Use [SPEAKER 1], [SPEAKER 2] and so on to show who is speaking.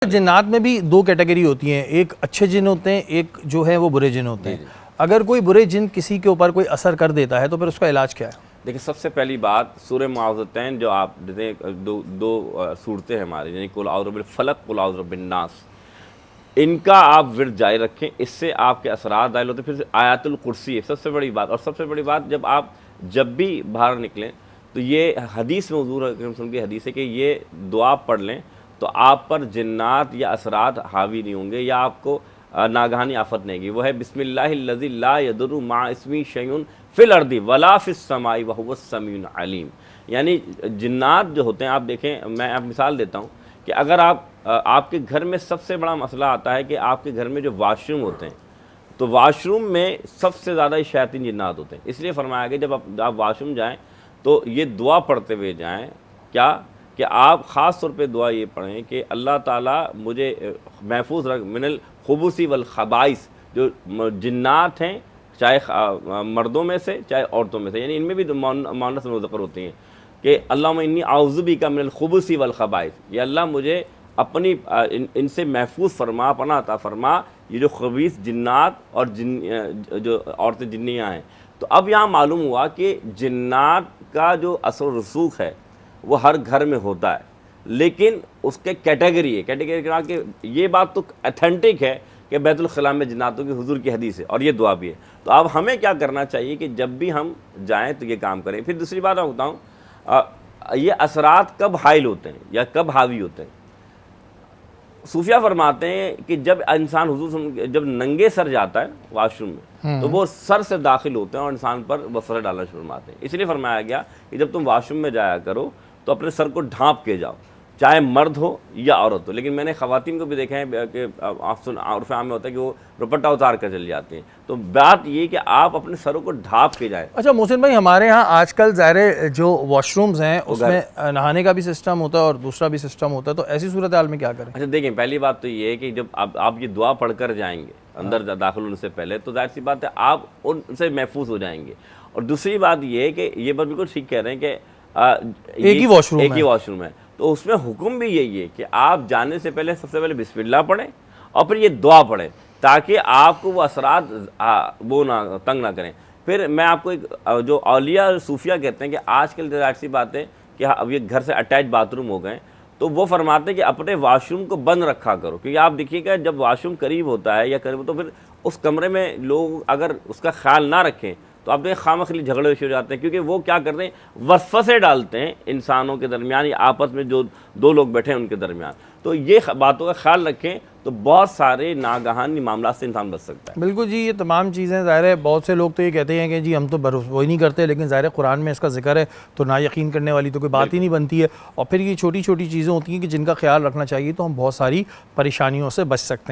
[SPEAKER 1] जिन्नात में भी दो कैटेगरी होती हैं, एक अच्छे जिन होते हैं, एक जो है वो बुरे जिन होते हैं। अगर कोई बुरे जिन किसी के ऊपर कोई असर कर देता है तो फिर उसका इलाज क्या है?
[SPEAKER 2] देखिए, सबसे पहली बात सूरह मुआवज़तैन जो आप दो सूरतें हैं हमारी, यानी कुल औज़ु बिल फलक, कुल औज़ु बिन नास, इनका आप विर्द जारी रखें, इससे आपके असरात दाखिल होते हैं। फिर आयतुल कुर्सी है सबसे बड़ी बात, और सबसे बड़ी बात जब भी बाहर निकलें तो ये हदीस में हुज़ूर अकरम सल्लल्लाहु अलैहि वसल्लम की हदीस है कि ये दुआ पढ़ लें तो आप पर जिन्नात या असरात हावी नहीं होंगे या आपको नागहानी आफत नहीं आएगी। वो है बिस्मिल्लाहिल्लज़ी ला यदुर्रु मा इस्मी शैउन फिल अर्दी वला फिस समाई व हुवस समीउन अलीम। यानी जिन्नात जो होते हैं, आप देखें, मैं आप मिसाल देता हूँ कि अगर आपके घर में सबसे बड़ा मसला आता है कि आपके घर में जो वाशरूम होते हैं, तो वाशरूम में सबसे ज़्यादा शैतानी जिन्नात होते हैं। इसलिए फरमाया गया जब आप वाशरूम जाएँ तो ये दुआ पढ़ते हुए जाएँ, क्या कि आप ख़ास तौर पे दुआ ये पढ़ें कि अल्लाह ताला मुझे महफूज रख मिनल खुबूसी वल खबाइस, जो जिन्नात हैं, चाहे मर्दों में से चाहे औरतों में से, यानी इनमें भी मुअन्नस मुज़क्कर होती हैं कि अल्लाहुम्मा इन्नी आउज़ु बिका मिनल खुबूसी वल खबाइस, या अल्लाह मुझे अपनी इनसे महफूज फरमा, पनाह अता फरमा, ये जो खबीस जिन्नात और जो औरतें जिन्नियाँ हैं। तो अब यहाँ मालूम हुआ कि जिन्नात का जो असर रसूख है वो हर घर में होता है, लेकिन उसके कैटेगरी के ये बात तो अथेंटिक है कि बैतुल खला में जिन्नातों की हुजूर की हदीस है और ये दुआ भी है। तो अब हमें क्या करना चाहिए कि जब भी हम जाएं तो ये काम करें। फिर दूसरी बात मैं बताऊँ, ये असरात कब हाइल होते हैं या कब हावी होते हैं? सूफिया फरमाते हैं कि जब इंसान हुजूर जब नंगे सर जाता है वाशरूम में तो वो सर से दाखिल होते हैं और इंसान पर वसर डालना शुरू फरमाते हैं। इसलिए फरमाया गया कि जब तुम वाशरूम में जाया करो तो अपने सर को ढांप के जाओ, चाहे मर्द हो या औरत हो। लेकिन मैंने ख़वातीन को भी देखा है कि उर्फ़ आम में होता है कि वो दुपट्टा उतार कर चली जाती हैं। तो बात ये कि आप अपने सरों को ढांप के जाएं।
[SPEAKER 1] अच्छा मोहसिन भाई, हमारे यहाँ आजकल ज़ाहिर जो वॉशरूम्स हैं उसमें नहाने का भी सिस्टम होता है और दूसरा भी सिस्टम होता है, तो ऐसी सूरत हाल में क्या करें?
[SPEAKER 2] अच्छा देखें, पहली बात तो ये है कि जब आप ये दुआ पढ़ कर जाएंगे अंदर दाखिल होने से पहले, तो जाहिर सी बात है आप उनसे महफूज हो जाएंगे। और दूसरी बात ये है कि ये बात बिल्कुल ठीक कह रहे हैं कि
[SPEAKER 1] एक ही
[SPEAKER 2] वॉशरूम है, तो उसमें हुक्म भी यही है कि आप जाने से पहले सबसे पहले बिस्मिल्लाह पढ़ें और फिर ये दुआ पढ़ें, ताकि आपको वो असरात वो ना तंग ना करें। फिर मैं आपको एक जो औलिया सूफिया कहते हैं कि आजकल जाहिर सी बात है कि अब ये घर से अटैच बाथरूम हो गए, तो वो फरमाते हैं कि अपने वाशरूम को बंद रखा करो, क्योंकि आप देखिएगा जब वाशरूम करीब होता है या करीब, तो फिर उस कमरे में लोग अगर उसका ख्याल ना रखें तो आप देखें खामखली झगड़े शुरू हो जाते हैं, क्योंकि वो क्या करते हैं, वसवसे डालते हैं इंसानों के दरमियान या आपस में जो दो लोग बैठे हैं उनके दरमियान। तो ये बातों का ख्याल रखें तो बहुत सारे नागहानी मामला से इंसान बच सकता है।
[SPEAKER 1] बिल्कुल जी, ये तमाम चीज़ें ज़ाहिर है बहुत से लोग तो ये कहते हैं कि जी हम तो भरोसा ही नहीं करते, लेकिन ज़ाहिर है कुरान में इसका जिक्र है तो ना यकीन करने वाली तो कोई बात ही नहीं बनती है। और फिर ये छोटी छोटी चीज़ें होती हैं कि जिनका ख्याल रखना चाहिए, तो हम बहुत सारी परेशानियों से बच सकते हैं।